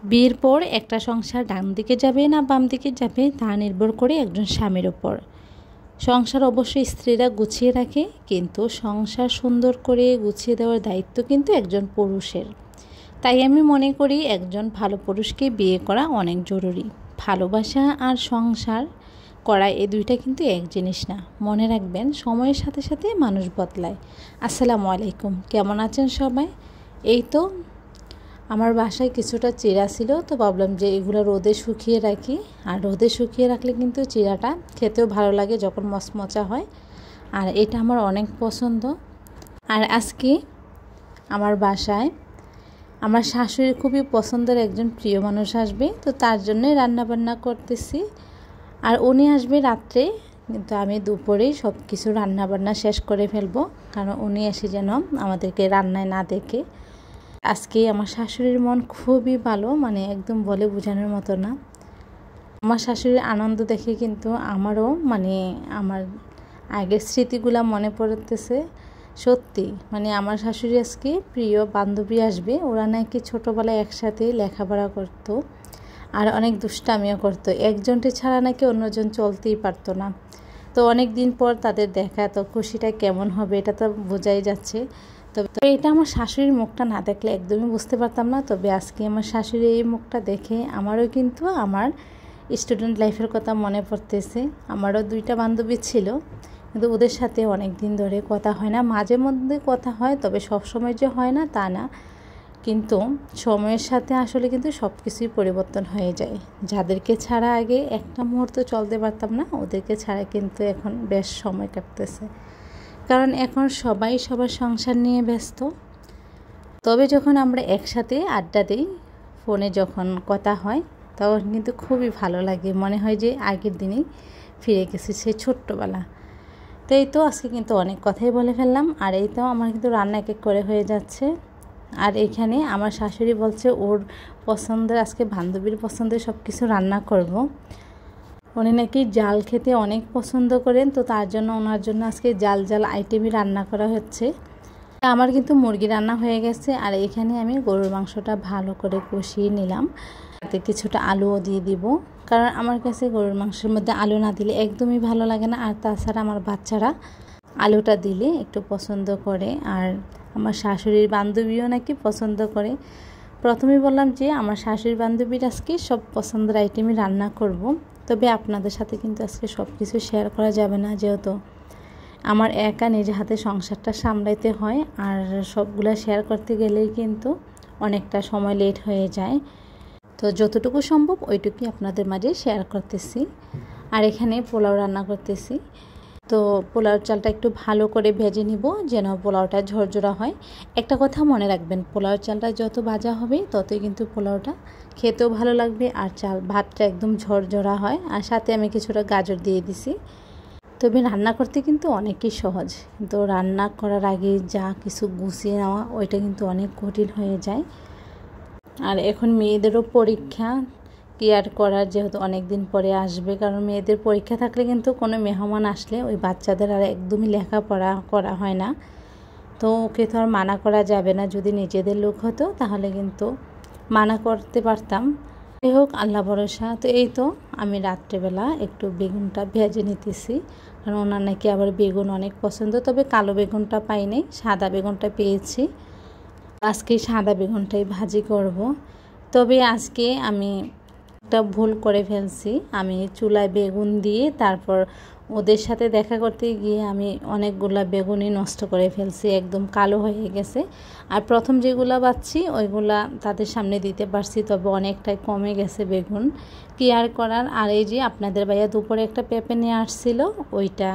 বিয়ের পর একটা সংসার ডান দিকে যাবে না বাম দিকে যাবে তা নির্ভর করে একজন স্বামীর ওপর। সংসার অবশ্যই স্ত্রীরা গুছিয়ে রাখে, কিন্তু সংসার সুন্দর করে গুছিয়ে দেওয়ার দায়িত্ব কিন্তু একজন পুরুষের। তাই আমি মনে করি একজন ভালো পুরুষকে বিয়ে করা অনেক জরুরি। ভালোবাসা আর সংসার করা এই দুইটা কিন্তু এক জিনিস না। মনে রাখবেন, সময়ের সাথে সাথে মানুষ বদলায়। আসসালামু আলাইকুম, কেমন আছেন সবাই? এই তো আমার বাসায় কিছুটা চিড়া ছিল, তো ভাবলাম যে এগুলো রোদে শুকিয়ে রাখি। আর রোদে শুকিয়ে রাখলে কিন্তু চিড়াটা খেতেও ভালো লাগে যখন মচমচা হয়, আর এটা আমার অনেক পছন্দ। আর আজকে আমার বাসায় আমার শাশুড়ির খুবই পছন্দের একজন প্রিয় মানুষ আসবে, তো তার জন্যই রান্নাবান্না করতেছি। আর উনি আসবে রাত্রে, কিন্তু আমি দুপুরেই সব কিছু রান্নাবান্না শেষ করে ফেলবো, কারণ উনি এসে যেন আমাদেরকে রান্নায় না দেখে। আজকে আমার শাশুড়ির মন খুবই ভালো, মানে একদম বলে বোঝানোর মতো না। আমার শাশুড়ির আনন্দ দেখে কিন্তু আমারও আমার আগের স্মৃতিগুলো মনে পড়তেছে। সত্যি আমার শাশুড়ি আজকে প্রিয় বান্ধবী আসবে। ওরা নাকি ছোটোবেলায় একসাথে লেখাপড়া করতো আর অনেক দুষ্টামিও করতো। একজনটি ছাড়া নাকি অন্যজন চলতেই পারতো না। তো অনেক দিন পর তাদের দেখা, তো খুশিটা কেমন হবে এটা তো বোঝাই যাচ্ছে। তবে এটা আমার শাশুড়ির মুখটা না দেখলে একদমই বুঝতে পারতাম না। তবে আজকে আমার শাশুড়ির এই মুখটা দেখে আমারও কিন্তু আমার স্টুডেন্ট লাইফের কথা মনে পড়তেছে। আমারও দুইটা বান্ধবী ছিল, কিন্তু ওদের সাথে অনেক দিন ধরে কথা হয় না। মাঝে মধ্যে কথা হয়, তবে সব সময় যে হয় না তা না। কিন্তু সময়ের সাথে আসলে কিন্তু সব কিছুই পরিবর্তন হয়ে যায়। যাদেরকে ছাড়া আগে একটা মুহূর্ত চলতে পারতাম না, ওদেরকে ছাড়া কিন্তু এখন বেশ সময় কাটতেছে, কারণ এখন সবাই সবার সংসার নিয়ে ব্যস্ত। তবে যখন আমরা একসাথে আড্ডা দিই, ফোনে যখন কথা হয়, তখন কিন্তু খুবই ভালো লাগে। মনে হয় যে আগের দিনেই ফিরে গেছি সেই ছোট্টবেলা। তো এই তো আজকে কিন্তু অনেক কথাই বলে ফেললাম। আর এই তো আমার কিন্তু রান্না এক এক করে হয়ে যাচ্ছে। আর এখানে আমার শাশুড়ি বলছে ওর পছন্দের, আজকে বান্ধবীর পছন্দের সব কিছু রান্না করব। উনি নাকি জাল খেতে অনেক পছন্দ করেন, তো তার জন্য ওনার জন্য আজকে জাল জাল আইটেমই রান্না করা হচ্ছে। আমার কিন্তু মুরগি রান্না হয়ে গেছে। আর এখানে আমি গরুর মাংসটা ভালো করে কষিয়ে নিলাম, তাতে কিছুটা আলুও দিয়ে দিব, কারণ আমার কাছে গরুর মাংসের মধ্যে আলু না দিলে একদমই ভালো লাগে না। আর তাছাড়া আমার বাচ্চারা আলুটা দিলে একটু পছন্দ করে, আর আমার শাশুড়ির বান্ধবীও নাকি পছন্দ করে। প্রথমেই বললাম যে আমার শাশুড়ির বান্ধবীর আজকে সব পছন্দের আইটেমই রান্না করব। তবে আপনাদের সাথে কিন্তু আজকে সব কিছু শেয়ার করা যাবে না, যেহেতু আমার একা নিজে হাতে সংসারটা সামলাইতে হয়। আর সবগুলো শেয়ার করতে গেলেই কিন্তু অনেকটা সময় লেট হয়ে যায়। তো যতটুকু সম্ভব ওইটুকুই আপনাদের মাঝে শেয়ার করতেছি। আর এখানে পোলাও রান্না করতেছি। তো পোলাওর চালটা একটু ভালো করে ভেজে নিব, যেন পোলাওটা ঝরঝরা হয়। একটা কথা মনে রাখবেন, পোলাওর চালটা যত ভাজা হবে ততই কিন্তু পোলাওটা খেতেও ভালো লাগবে, আর ভাতটা একদম ঝরঝরা হয়। আর সাথে আমি কিছুটা গাজর দিয়ে দিছি। তবে রান্না করতে কিন্তু অনেকই সহজ, কিন্তু রান্না করার আগে যা কিছু গুছিয়ে নেওয়া ওইটা কিন্তু অনেক কঠিন হয়ে যায়। আর এখন মেয়েদেরও পরীক্ষা কেয়ার করার, যেহেতু অনেক দিন পরে আসবে, কারণ মেয়েদের পরীক্ষা থাকলে কিন্তু কোনো মেহমান আসলে ওই বাচ্চাদের আর একদমই লেখাপড়া করা হয় না। তো ওকে তো আর মানা করা যাবে না। যদি নিজেদের লোক হতো তাহলে কিন্তু মানা করতে পারতাম। যাই হোক, আল্লাহ ভরসা। তো এই তো আমি রাত্রেবেলা একটু বেগুনটা ভেজে নিতেছি, কারণ ওনার নাকি আবার বেগুন অনেক পছন্দ। তবে কালো বেগুনটা পাই নাই, সাদা বেগুনটা পেয়েছি। আজকে সাদা বেগুনটাই ভাজি করব। তবে আজকে আমি একটা ভুল করে ফেলছি। আমি চুলায় বেগুন দিয়ে তারপর ওদের সাথে দেখা করতে গিয়ে আমি অনেকগুলা বেগুনই নষ্ট করে ফেলছি, একদম কালো হয়ে গেছে। আর প্রথম যেগুলা বাচ্ছি ওইগুলা তাদের সামনে দিতে পারছি, তবে অনেকটাই কমে গেছে বেগুন, কি আর করার। আর এই যে আপনাদের ভাইয়া দুপুরে একটা পেঁপে নিয়ে আসছিল, ওইটা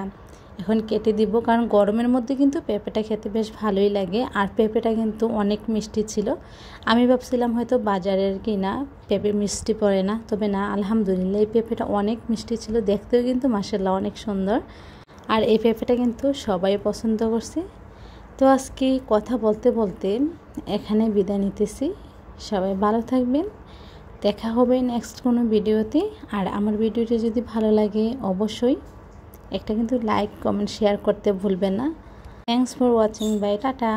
এখন কেটে দিব, কারণ গরমের মধ্যে কিন্তু পেঁপেটা খেতে বেশ ভালোই লাগে। আর পেঁপেটা কিন্তু অনেক মিষ্টি ছিল। আমি ভাবছিলাম হয়তো বাজারের কিনা পেঁপে মিষ্টি পড়ে না, তবে না, আলহামদুলিল্লাহ এই পেঁপেটা অনেক মিষ্টি ছিল, দেখতেও কিন্তু মাশাআল্লাহ অনেক সুন্দর। আর এই পেঁপেটা কিন্তু সবাই পছন্দ করছে। তো আজকে কথা বলতে বলতে এখানে বিদায় নিতেছি। সবাই ভালো থাকবেন, দেখা হবে নেক্সট কোনো ভিডিওতে। আর আমার ভিডিওটি যদি ভালো লাগে অবশ্যই একটা কিন্তু লাইক কমেন্ট শেয়ার করতে ভুলবেন না। Thanks for watching, bye, tata.